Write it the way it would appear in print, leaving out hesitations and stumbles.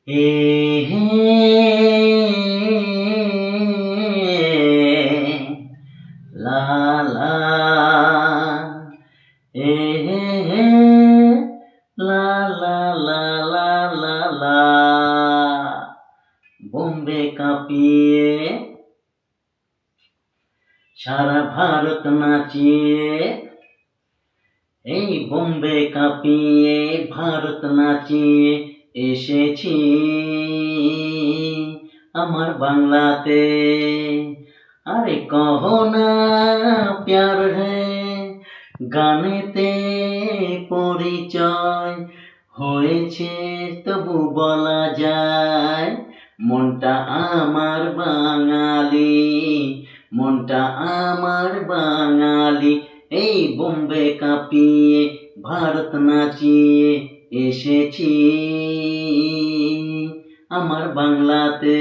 হে হে লা লা হে হে লা লা লা লা লা লা বোম্বে কাঁপিয়ে সারা ভারত নাচিয়ে এই বোম্বে কাঁপিয়ে ভারত নাচিয়ে এসেছি আমার বাংলাতে। আরে কহো না প্যার হ্যায় গানেতে পরিচয় হয়েছে তবু বলা যায় মনটা আমার বাঙালি, মনটা আমার বাঙালি। এই বোম্বে কাঁপিয়ে ভারত নাচিয়ে এসেছি আমার বাংলাতে।